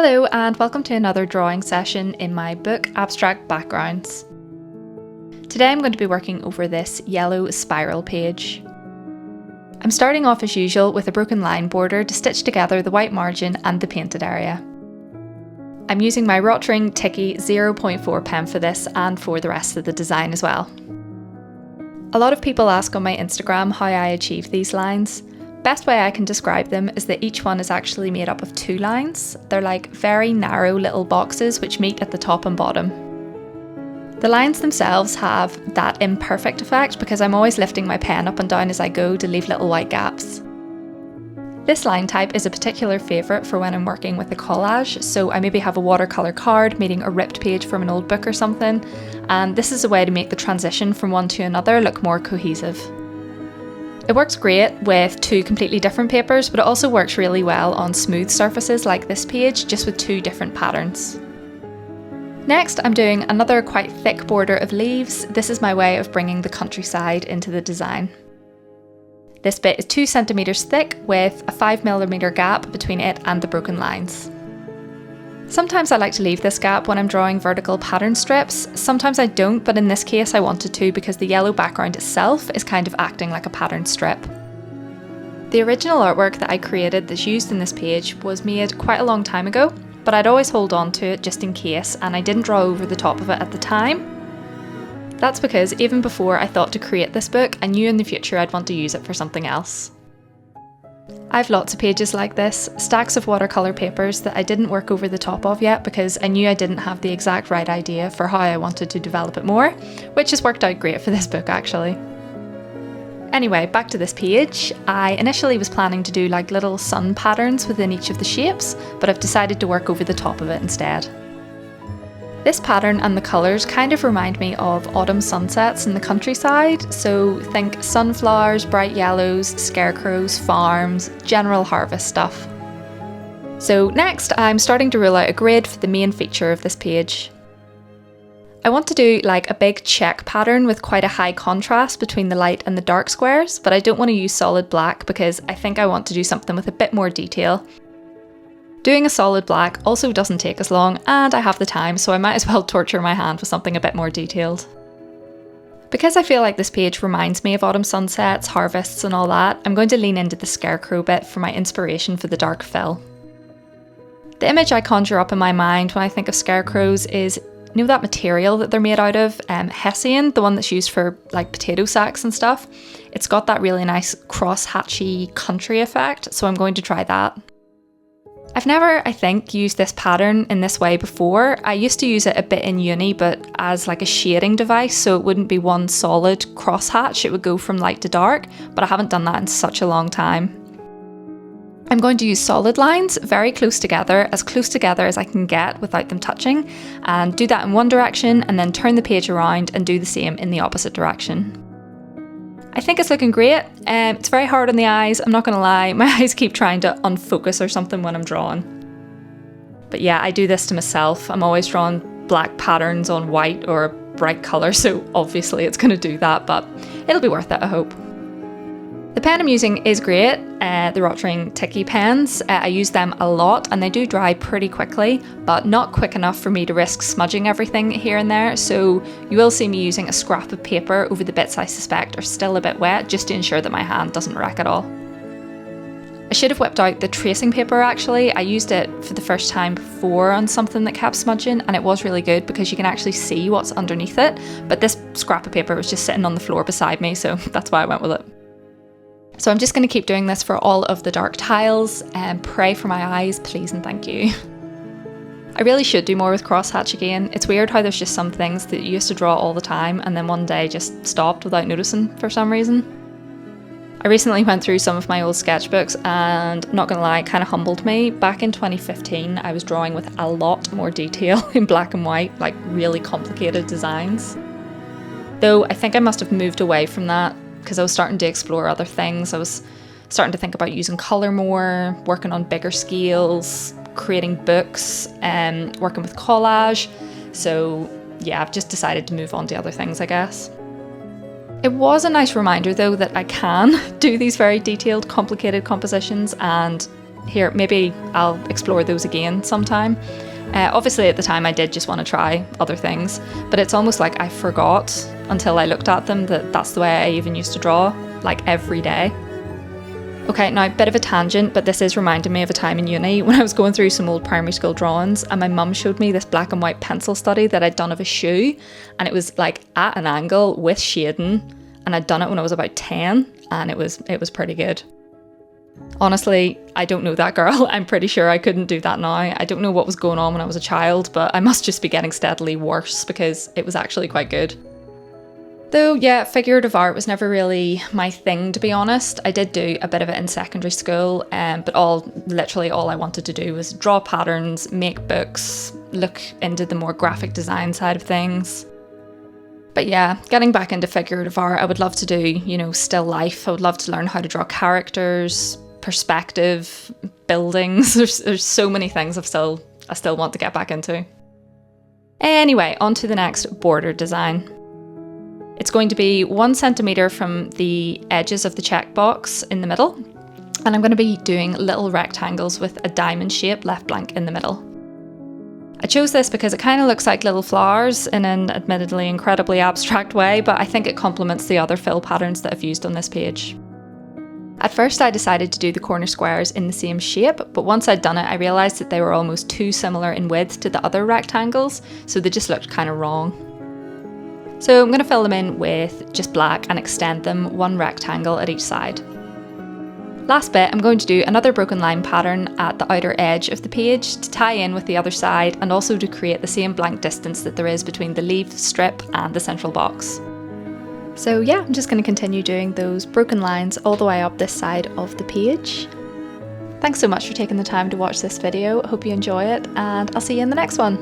Hello and welcome to another drawing session in my book Abstract Backgrounds. Today I'm going to be working over this yellow spiral page. I'm starting off as usual with a broken line border to stitch together the white margin and the painted area. I'm using my Rotring Tiki 0.4 pen for this and for the rest of the design as well. A lot of people ask on my Instagram how I achieve these lines. Best way I can describe them is that each one is actually made up of two lines. They're like very narrow little boxes which meet at the top and bottom. The lines themselves have that imperfect effect because I'm always lifting my pen up and down as I go to leave little white gaps. This line type is a particular favourite for when I'm working with a collage, so I maybe have a watercolour card meeting a ripped page from an old book or something, and this is a way to make the transition from one to another look more cohesive. It works great with two completely different papers, but it also works really well on smooth surfaces like this page, just with two different patterns. Next, I'm doing another quite thick border of leaves. This is my way of bringing the countryside into the design. This bit is 2 centimeters thick with a 5mm gap between it and the broken lines. Sometimes I like to leave this gap when I'm drawing vertical pattern strips, sometimes I don't, but in this case I wanted to because the yellow background itself is kind of acting like a pattern strip. The original artwork that I created that's used in this page was made quite a long time ago, but I'd always hold on to it just in case, and I didn't draw over the top of it at the time. That's because even before I thought to create this book, I knew in the future I'd want to use it for something else. I've lots of pages like this, stacks of watercolour papers that I didn't work over the top of yet because I knew I didn't have the exact right idea for how I wanted to develop it more, which has worked out great for this book actually. Anyway, back to this page. I initially was planning to do like little sun patterns within each of the shapes, but I've decided to work over the top of it instead. This pattern and the colours kind of remind me of autumn sunsets in the countryside, so think sunflowers, bright yellows, scarecrows, farms, general harvest stuff. So next I'm starting to rule out a grid for the main feature of this page. I want to do like a big check pattern with quite a high contrast between the light and the dark squares, but I don't want to use solid black because I think I want to do something with a bit more detail. Doing a solid black also doesn't take as long, and I have the time, so I might as well torture my hand with something a bit more detailed. Because I feel like this page reminds me of autumn sunsets, harvests and all that, I'm going to lean into the scarecrow bit for my inspiration for the dark fill. The image I conjure up in my mind when I think of scarecrows is, you know that material that they're made out of, hessian, the one that's used for like potato sacks and stuff? It's got that really nice cross-hatchy country effect, so I'm going to try that. I've never, I think, used this pattern in this way before. I used to use it a bit in uni, but as like a shading device, so it wouldn't be one solid crosshatch, it would go from light to dark, but I haven't done that in such a long time. I'm going to use solid lines very close together as I can get without them touching, and do that in one direction and then turn the page around and do the same in the opposite direction. I think it's looking great. It's very hard on the eyes, I'm not going to lie, my eyes keep trying to unfocus or something when I'm drawing. But yeah, I do this to myself, I'm always drawing black patterns on white or a bright colour, so obviously it's going to do that, but it'll be worth it, I hope. The pen I'm using is great, the Rotring Tiki pens. I use them a lot and they do dry pretty quickly, but not quick enough for me to risk smudging everything here and there, so you will see me using a scrap of paper over the bits I suspect are still a bit wet, just to ensure that my hand doesn't wreck at all. I should have whipped out the tracing paper actually. I used it for the first time before on something that kept smudging and it was really good because you can actually see what's underneath it, but this scrap of paper was just sitting on the floor beside me, so that's why I went with it. So I'm just going to keep doing this for all of the dark tiles and pray for my eyes, please and thank you. I really should do more with crosshatch again. It's weird how there's just some things that you used to draw all the time and then one day just stopped without noticing for some reason. I recently went through some of my old sketchbooks and, not gonna lie, it kind of humbled me. Back in 2015 I was drawing with a lot more detail in black and white, like really complicated designs. Though I think I must have moved away from that because I was starting to explore other things. I was starting to think about using colour more, working on bigger scales, creating books, and working with collage. So yeah, I've just decided to move on to other things, I guess. It was a nice reminder though that I can do these very detailed, complicated compositions and Here, maybe I'll explore those again sometime. Obviously at the time I did just want to try other things, but it's almost like I forgot until I looked at them that that's the way I even used to draw, like every day. Okay, now a bit of a tangent, but this is reminding me of a time in uni when I was going through some old primary school drawings and my mum showed me this black and white pencil study that I'd done of a shoe, and it was like at an angle with shading, and I'd done it when I was about 10 and it was pretty good. Honestly, I don't know that girl. I'm pretty sure I couldn't do that now. I don't know what was going on when I was a child, but I must just be getting steadily worse because it was actually quite good. Though, yeah, figurative art was never really my thing, to be honest. I did do a bit of it in secondary school, but literally all I wanted to do was draw patterns, make books, look into the more graphic design side of things. But yeah, getting back into figurative art, I would love to do, still life. I would love to learn how to draw characters, perspective, buildings. There's so many things I still want to get back into. Anyway, on to the next border design. It's going to be 1 centimetre from the edges of the checkbox in the middle, and I'm going to be doing little rectangles with a diamond shape left blank in the middle. I chose this because it kind of looks like little flowers in an admittedly incredibly abstract way, but I think it complements the other fill patterns that I've used on this page. At first I decided to do the corner squares in the same shape, but once I'd done it I realised that they were almost too similar in width to the other rectangles, so they just looked kind of wrong. So I'm going to fill them in with just black and extend them 1 rectangle at each side. Last bit, I'm going to do another broken line pattern at the outer edge of the page to tie in with the other side and also to create the same blank distance that there is between the leaf strip and the central box. So yeah, I'm just going to continue doing those broken lines all the way up this side of the page. Thanks so much for taking the time to watch this video. I hope you enjoy it, and I'll see you in the next one.